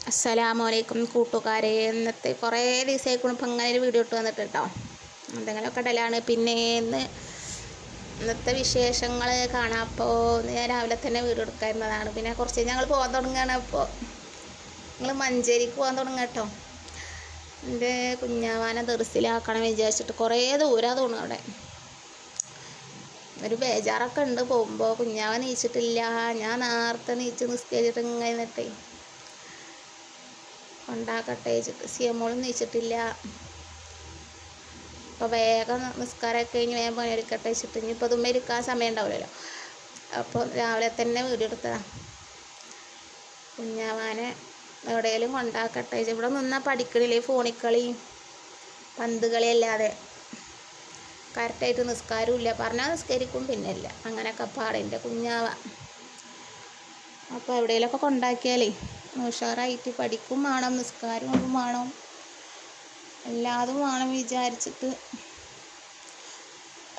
അസ്സലാമലൈക്കും കൂട്ടുകാരെ. ഇന്നത്തെ കുറേ ദിവസമായിക്കും ഇപ്പം അങ്ങനെ ഒരു വീഡിയോ ഇട്ട് വന്നിട്ട് കേട്ടോ. എന്തെങ്കിലുമൊക്കെ ഇടലാണ്. പിന്നെ ഇന്നത്തെ വിശേഷങ്ങൾ കാണാം. അപ്പോൾ ഞാൻ രാവിലെ തന്നെ വീഡിയോ എടുക്കാവുന്നതാണ്. പിന്നെ കുറച്ച് ഞങ്ങൾ പോകാൻ തുടങ്ങുകയാണ്. അപ്പോൾ നിങ്ങൾ മഞ്ചേരിക്ക് പോകാൻ തുടങ്ങുക കേട്ടോ. എൻ്റെ കുഞ്ഞാവാനെ ദർസിലാക്കണം വിചാരിച്ചിട്ട് കുറേ ദൂരം തോന്നും. അവിടെ ഒരു ബേജാറൊക്കെ ഉണ്ട് പോകുമ്പോൾ. കുഞ്ഞാവ നീച്ചിട്ടില്ല. ഞാൻ നേരത്തെ നീച്ച് നിസ്കരിച്ചിട്ട് ഇങ്ങനെ നിന്നിട്ടേ കൊണ്ടാക്കട്ടെ വെച്ചിട്ട്. സിയമോളും നീച്ചിട്ടില്ല. അപ്പോൾ വേഗം നിസ്കാരമൊക്കെ കഴിഞ്ഞ് വേഗം പണിയെടുക്കട്ടെ വെച്ചിട്ട്. ഇനിയിപ്പോൾ ഇതുമ്മ ഇരിക്കാൻ സമയം ഉണ്ടാവില്ലല്ലോ. അപ്പോൾ രാവിലെ തന്നെ വീഡിയോ എടുത്തതാണ്. കുഞ്ഞാവാനെ എവിടെയെങ്കിലും കൊണ്ടാക്കട്ടെ. ഇവിടെ നിന്നാൽ പഠിക്കണില്ലേ, ഫോണിൽ കളി പന്ത് കളി അല്ലാതെ കറക്റ്റായിട്ട് നിസ്കാരമില്ല. പറഞ്ഞാൽ നിസ്കരിക്കും, പിന്നെ ഇല്ല. അങ്ങനെയൊക്കെ പാടിൻ്റെ കുഞ്ഞാവ. അപ്പോൾ എവിടെയെങ്കിലുമൊക്കെ കൊണ്ടാക്കിയാലേ ഉഷാറായിട്ട് പഠിക്കും വേണം, നിസ്കാരവും വേണം, എല്ലാതും വേണം വിചാരിച്ചിട്ട്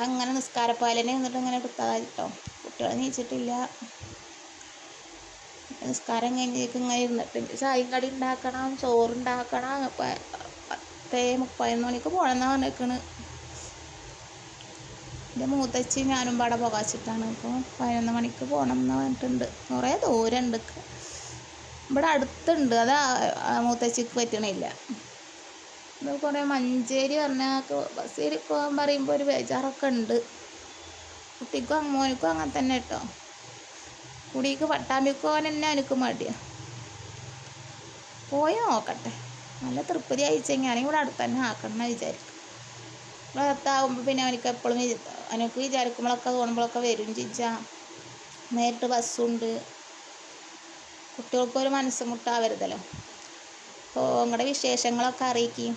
അങ്ങനെ നിസ്കാരപ്പാലനെ എന്നിട്ട് ഇങ്ങനെ എടുത്തതാണ് കേട്ടോ. കുട്ടികൾ നീച്ചിട്ടില്ല. നിസ്കാരം കഴിഞ്ഞേക്ക് ഇങ്ങനെ ഇരുന്നിട്ടുണ്ട്. ചായയും കടി ഉണ്ടാക്കണം, ചോറുണ്ടാക്കണം. 10:30 മണിക്ക് പോകണമെന്നാണ് പറഞ്ഞേക്കണ്. എൻ്റെ മൂത്തച്ചി ഞാനും പാടെ പോകാച്ചിട്ടാണ്. അപ്പോൾ 11 മണിക്ക് പോകണം എന്ന് പറഞ്ഞിട്ടുണ്ട്. കുറേ ദൂരമുണ്ട്. ഇവിടെ അടുത്തുണ്ട്, അത് മൂത്തച്ചിക്ക് പറ്റണില്ല. ഇത് കുറേ മഞ്ചേരി പറഞ്ഞാൽ ബസ്സിൽ പോകാൻ പറയുമ്പോൾ ഒരു ബേജാറൊക്കെ ഉണ്ട്. കുട്ടിക്കും അമ്മോനിക്കും അങ്ങനെ തന്നെ കേട്ടോ. കുടിക്ക് പട്ടാമ്പിക്ക് പോകാൻ തന്നെ എനിക്ക് മടിയാണ്. പോയി നോക്കട്ടെ, നല്ല തൃപ്തി അയച്ചെങ്കിൽ ആണെങ്കിൽ ഇവിടെ അടുത്ത് തന്നെ ആക്കണം എന്ന് വിചാരിക്കും. ഇവിടെ അടുത്താകുമ്പോൾ പിന്നെ അവനക്ക് എപ്പോഴും എനിക്ക് വിചാരിക്കുമ്പോഴൊക്കെ തോന്നുമ്പോഴൊക്കെ വരും ചിച്ചാ. നേരിട്ട് ബസ്സുണ്ട്. കുട്ടികൾക്കൊരു മനസ്സ് മുട്ടാവരുതല്ലോ. അപ്പോൾ നിങ്ങളുടെ വിശേഷങ്ങളൊക്കെ അറിയിക്കും.